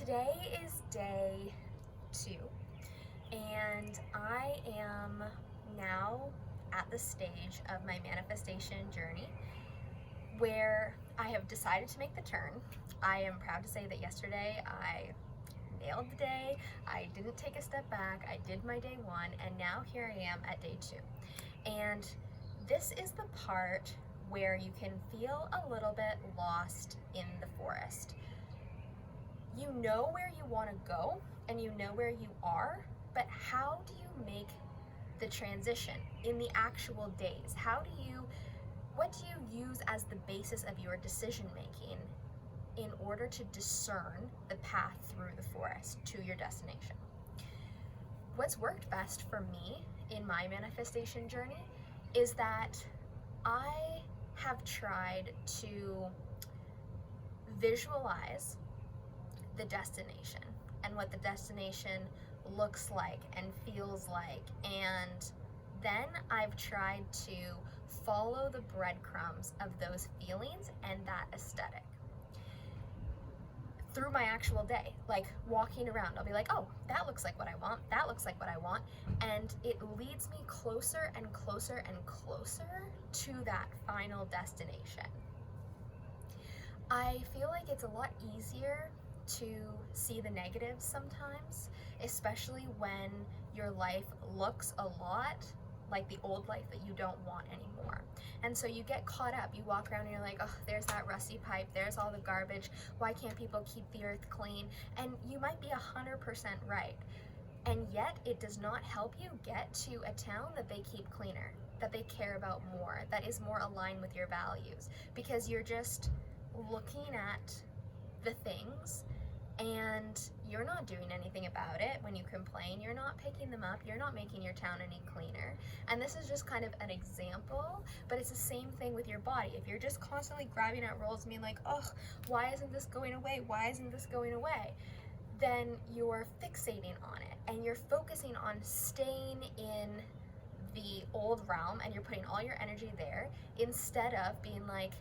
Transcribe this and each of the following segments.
Today is day 2, and I am now at the stage of my manifestation journey where I have decided to make the turn. I am proud to say that yesterday I nailed the day. I didn't take a step back. I did my day 1, and now here I am at day 2. And this is the part where you can feel a little bit lost in the forest. You know where you want to go and you know where you are, but how do you make the transition in the actual days? What do you use as the basis of your decision making in order to discern the path through the forest to your destination? What's worked best for me in my manifestation journey is that I have tried to visualize the destination and what the destination looks like and feels like, and then I've tried to follow the breadcrumbs of those feelings and that aesthetic through my actual day. Like walking around, I'll be like, oh, that looks like what I want, that looks like what I want, and it leads me closer and closer and closer to that final destination. I feel like it's a lot easier to see the negatives sometimes, especially when your life looks a lot like the old life that you don't want anymore. And so you get caught up, you walk around and you're like, oh, there's that rusty pipe, there's all the garbage, why can't people keep the earth clean? And you might be 100% right. And yet it does not help you get to a town that they keep cleaner, that they care about more, that is more aligned with your values, because you're just looking at the things and you're not doing anything about it. When you complain, you're not picking them up, you're not making your town any cleaner. And this is just kind of an example, but it's the same thing with your body. If you're just constantly grabbing at rolls and being like, oh, why isn't this going away? Why isn't this going away? Then you're fixating on it and you're focusing on staying in the old realm and you're putting all your energy there instead of being like,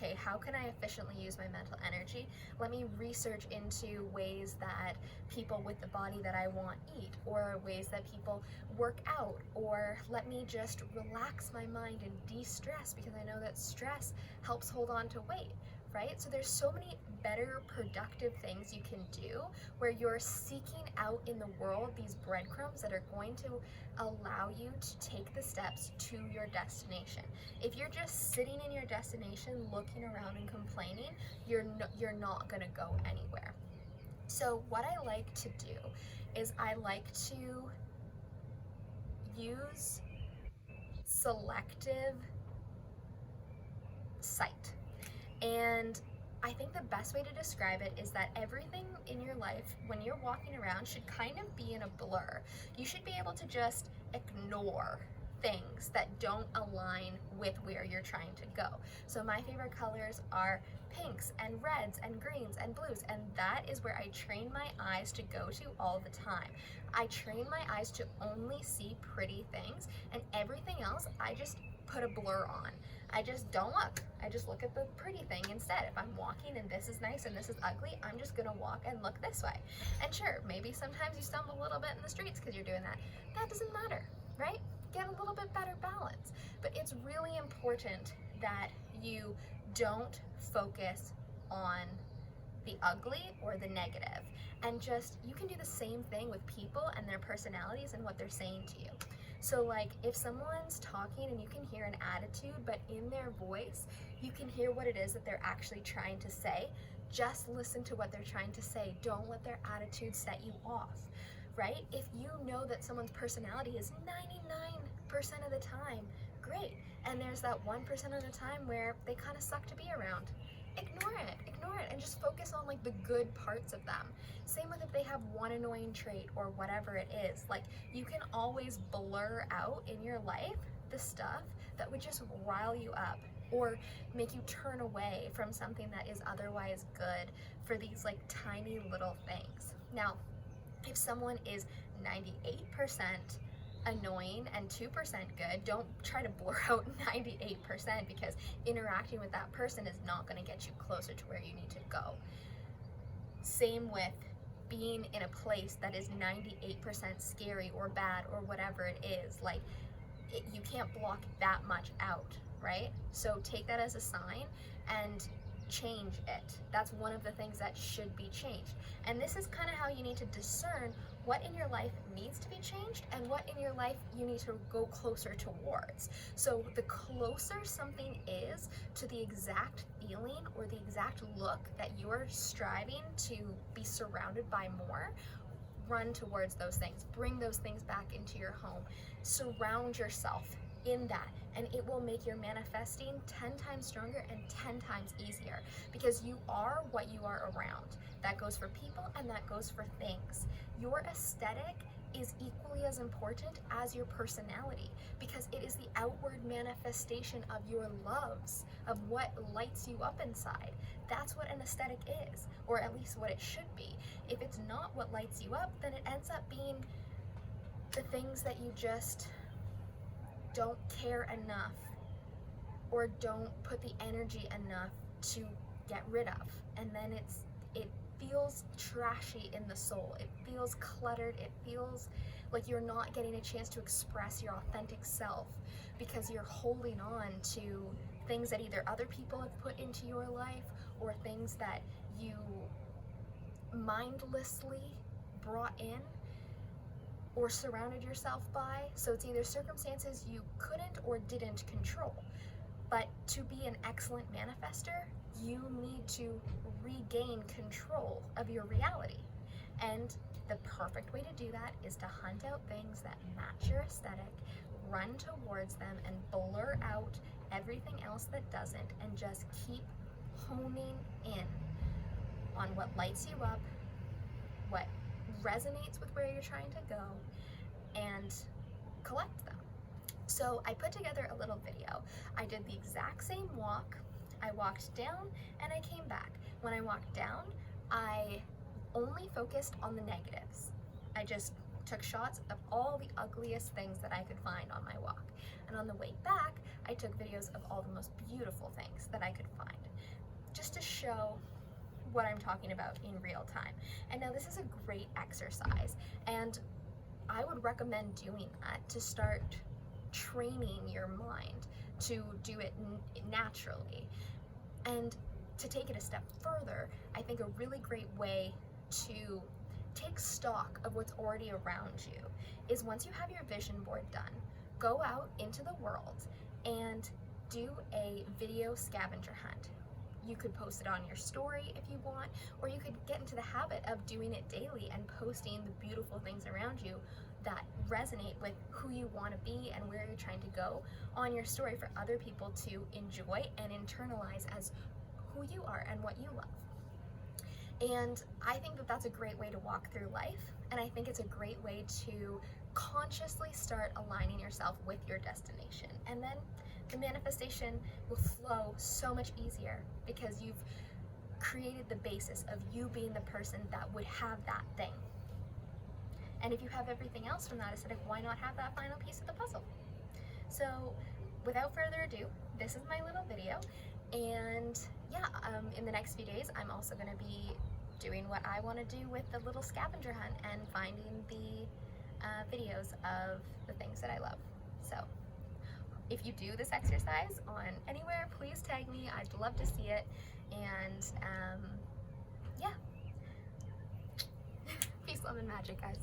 okay, how can I efficiently use my mental energy? Let me research into ways that people with the body that I want eat, or ways that people work out, or let me just relax my mind and de-stress, because I know that stress helps hold on to weight, right? So there's so many better productive things you can do where you're seeking out in the world these breadcrumbs that are going to allow you to take the steps to your destination. If you're just sitting in your destination looking around and complaining, you're not going to go anywhere. So what I like to do is I like to use selective sight. And I think the best way to describe it is that everything in your life, when you're walking around, should kind of be in a blur. You should be able to just ignore things that don't align with where you're trying to go. So my favorite colors are pinks and reds and greens and blues, and that is where I train my eyes to go to all the time. I train my eyes to only see pretty things, and everything else I just put a blur on. I just don't look. I just look at the pretty thing instead. If I'm walking and this is nice and this is ugly, I'm just gonna walk and look this way. And sure, maybe sometimes you stumble a little bit in the streets because you're doing that. That doesn't matter, right? Get a little bit better balance. But it's really important that you don't focus on the ugly or the negative. And just, you can do the same thing with people and their personalities and what they're saying to you. So like if someone's talking and you can hear an attitude, but in their voice, you can hear what it is that they're actually trying to say, just listen to what they're trying to say. Don't let their attitude set you off, right? If you know that someone's personality is 99% of the time, great. And there's that 1% of the time where they kind of suck to be around. Ignore it, and just focus on like the good parts of them. Same with if they have one annoying trait or whatever it is. Like you can always blur out in your life the stuff that would just rile you up or make you turn away from something that is otherwise good for these like tiny little things. Now, if someone is 98% annoying and 2% good, don't try to blur out 98% because interacting with that person is not going to get you closer to where you need to go. Same with being in a place that is 98% scary or bad or whatever it is. Like, you can't block that much out, right? So take that as a sign and change it. That's one of the things that should be changed. And this is kind of how you need to discern what in your life needs to be changed and what in your life you need to go closer towards. So the closer something is to the exact feeling or the exact look that you're striving to be surrounded by more, run towards those things. Bring those things back into your home. Surround yourself in that, and it will make your manifesting 10 times stronger and 10 times easier, because you are what you are around. That goes for people and that goes for things. Your aesthetic is equally as important as your personality, because it is the outward manifestation of your loves, of what lights you up inside. That's what an aesthetic is, or at least what it should be. If it's not what lights you up, then it ends up being the things that you just don't care enough or don't put the energy enough to get rid of. And then it feels trashy in the soul. It feels cluttered. It feels like you're not getting a chance to express your authentic self, because you're holding on to things that either other people have put into your life or things that you mindlessly brought in or surrounded yourself by. So it's either circumstances you couldn't or didn't control. But to be an excellent manifester, you need to regain control of your reality. And the perfect way to do that is to hunt out things that match your aesthetic, run towards them, and blur out everything else that doesn't, and just keep honing in on what lights you up, what resonates with where you're trying to go, and collect them. So I put together a little video. I did the exact same walk. I walked down and I came back. When I walked down, I only focused on the negatives. I just took shots of all the ugliest things that I could find on my walk. And on the way back, I took videos of all the most beautiful things that I could find, just to show what I'm talking about in real time. And now this is a great exercise, and I would recommend doing that to start training your mind to do it naturally. And to take it a step further, I think a really great way to take stock of what's already around you is, once you have your vision board done, go out into the world and do a video scavenger hunt. You could post it on your story if you want, or you could get into the habit of doing it daily and posting the beautiful things around you that resonate with who you want to be and where you're trying to go on your story for other people to enjoy and internalize as who you are and what you love. And I think that that's a great way to walk through life, and I think it's a great way to consciously start aligning yourself with your destination. And then the manifestation will flow so much easier, because you've created the basis of you being the person that would have that thing. And if you have everything else from that aesthetic, why not have that final piece of the puzzle? So without further ado, this is my little video. And yeah, in the next few days, I'm also going to be doing what I want to do with the little scavenger hunt and finding the videos of the things that I love. So if you do this exercise on anywhere, please tag me. I'd love to see it. And yeah, peace, love, and magic, guys.